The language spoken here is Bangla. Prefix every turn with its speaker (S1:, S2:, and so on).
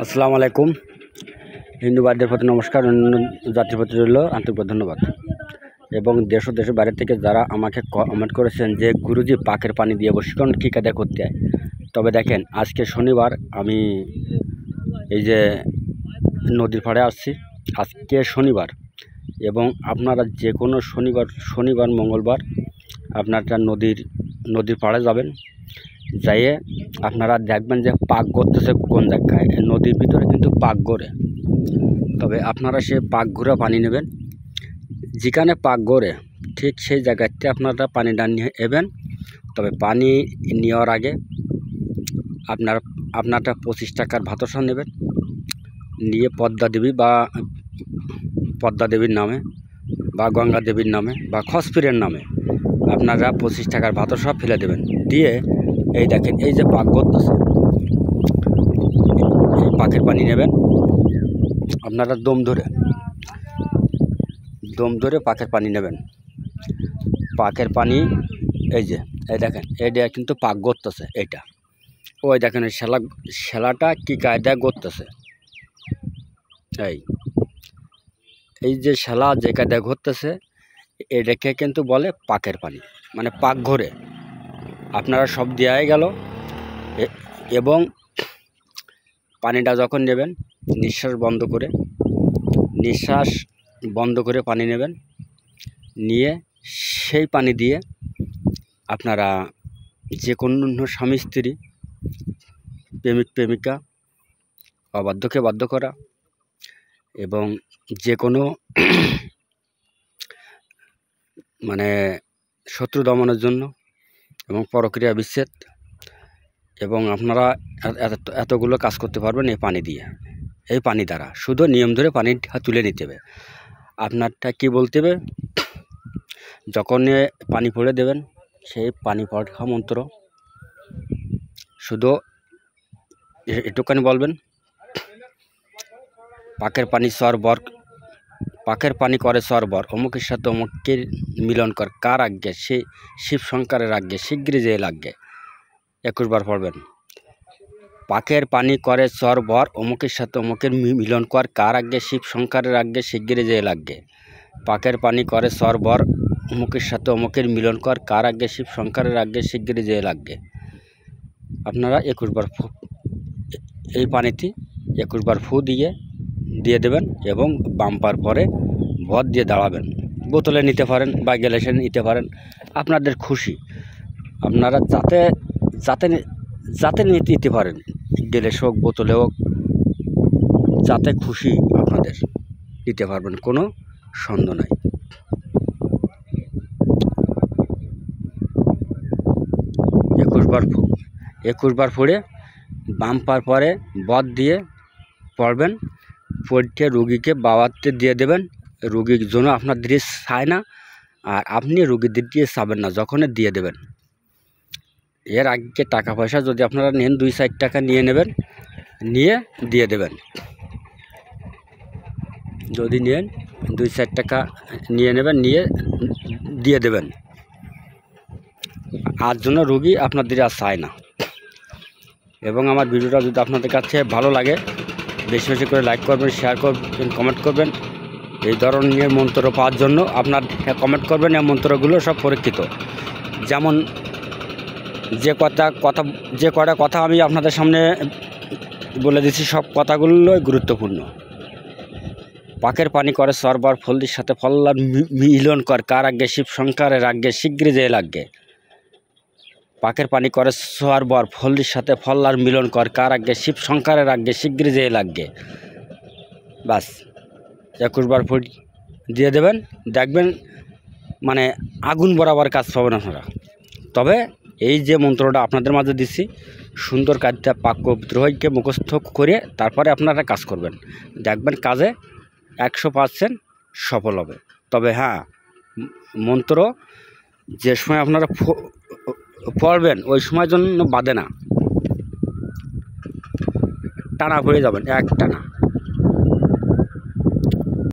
S1: আসসালামু আলাইকুম। হিন্দু ভাইদের প্রতি নমস্কার, অন্য জাতির প্রতি রইল আন্তরিক ধন্যবাদ। এবং দেশ ও দেশের বাইরে থেকে যারা আমাকে কমেন্ট করেছেন যে গুরুজি পাকের পানি দিয়ে বশীকরণ কী কায়দা করতে হয়, তবে দেখেন আজকে শনিবার আমি এই যে নদীর পাড়ে আসছি। আজকে শনিবার এবং আপনারা যে কোনো শনিবার মঙ্গলবার আপনারা নদীর পাড়ে যাবেন, যাইয়ে আপনারা দেখবেন যে পাক গড়তেছে কোন জায়গায়। নদীর ভিতরে কিন্তু পাক গড়ে, তবে আপনারা সে পাক ঘোরা পানি নেবেন। যেখানে পাক গড়ে ঠিক সেই জায়গাতে আপনারা পানিটা নিয়ে নেবেন। তবে পানি নেওয়ার আগে আপনারা 25 টাকার ভাতসা নেবেন, নিয়ে পদ্মা দেবীর নামে বা গঙ্গা দেবীর নামে বা খসপিরের নামে আপনারা 25 টাকার ভাতসা ফেলে দেবেন। দিয়ে এই দেখেন এই যে পাক গড়তেছে, এই পাকের পানি নেবেন। আপনারা দম ধরে পাকের পানি নেবেন। পাকের পানি এই দেখেন এইটা কিন্তু পাক গড়তেছে। এইটা ওই দেখেন ওই শেলাটা কী কায়দায় গড়তেছে। এই যে শেলা যে কায়দায় ঘুরতেছে এটাকে কিন্তু বলে পাকের পানি, মানে পাক ঘোরে। আপনারা সব দেওয়াই গেল এবং পানিটা যখন নেবেন নিঃশ্বাস বন্ধ করে পানি নেবেন। নিয়ে সেই পানি দিয়ে আপনারা যে কোনো স্বামী স্ত্রী, প্রেমিক প্রেমিকা, অবাধ্যকে বাধ্য করা এবং যে কোনো মানে শত্রু দমনের জন্য এবং পরক্রিয়া বিচ্ছেদ, এবং আপনারা এতগুলো কাজ করতে পারবেন এই পানি দিয়ে। এই পানি দ্বারা শুধু নিয়ম ধরে পানিটা তুলে নিতে হবে। আপনারটা কি বলতে হবে, যখন পানি পড়ে দেবেন সেই পানি পড়া মন্ত্র শুধু একটুখানি বলবেন, পাকের পানি করে সরবর, অমুকের সাথে অমুকের মিলন কর, কার আজ্ঞে সে শিব শঙ্করের আজ্ঞে শীঘ্রই যে লাগবে। 21 বার পড়বেন। পাকের পানি করে সরবর, অমুকের সাথে অমুকের মিলন কর, কার আজ্ঞে শিব শঙ্করের আজ্ঞে শীঘ্রই যে লাগবে। পাকের পানি করে সরবর, অমুকের সাথে অমুকের মিলন কর, কার আজ্ঞে শিব শঙ্করের আজ্ঞে শীঘ্রই যে লাগবে। আপনারা 21 বার এই পানিটি 21 বার ফু দিয়ে দেবেন এবং বাম্পার পরে ভর দিয়ে দাঁড়াবেন। বোতলে নিতে পারেন বা গ্লাসে নিতে পারেন, আপনাদের খুশি। আপনারা যাতে নিতে পারেন, গ্লাস হোক বোতলে হোক, যাতে খুশি আপনাদের নিতে পারবেন, কোনো সন্দেহ নাই। 21 বার পড়ে বাম্পার পরে বদ দিয়ে পড়বেন। পড়তে রুগীকে বাবাতে দিয়ে দেবেন। রুগীর জন্য আপনার দৃশ চায় না, আর আপনি রুগীর দিয়ে চাবেন না, যখন দিয়ে দেবেন। এর আগে টাকা পয়সা যদি আপনারা নেন 2-4 টাকা নিয়ে নেবেন, নিয়ে দিয়ে দেবেন। যদি নেন 2-4 টাকা নিয়ে নেবেন, নিয়ে দিয়ে দেবেন। আর জন্য রুগী আপনাদের আর চায় না। এবং আমার ভিডিওটা যদি আপনাদের কাছে ভালো লাগে, বেশি বেশি করে লাইক করবেন, শেয়ার করবেন, কমেন্ট করবেন। এই ধরনের মন্ত্র পাওয়ার জন্য আপনার কমেন্ট করবেন। এই মন্ত্রগুলো সব পরীক্ষিত। যেমন যে কটা কথা আমি আপনাদের সামনে বলে দিচ্ছি, সব কথাগুলোই গুরুত্বপূর্ণ। পাকের পানি করে সরবর, ফলদির সাথে ফল্লার মিলন কর, কার আজ্ঞে শিব শঙ্করের আজ্ঞে শীঘ্রই যে লাগবে। পাকের পানি করে সরবর, ফলদির সাথে ফল্লার মিলন কর, কার আজ্ঞে শিব শঙ্করের আজ্ঞে শীঘ্রই যে লাগবে। বাস 21 বার ফুট দিয়ে দেবেন, দেখবেন মানে আগুন বরাবর কাজ পাবেন আপনারা। তবে এই যে মন্ত্রটা আপনাদের মাঝে দিচ্ছি, সুন্দর কাজটা পাক পবিত্র হয়ে মুখস্থ করে তারপরে আপনারা কাজ করবেন, দেখবেন কাজে 100% সফল হবে। তবে হ্যাঁ, মন্ত্র যে সময় আপনারা পড়বেন ওই সময়ের জন্য বাদে না, টানা পড়ে যাবেন এক টানা।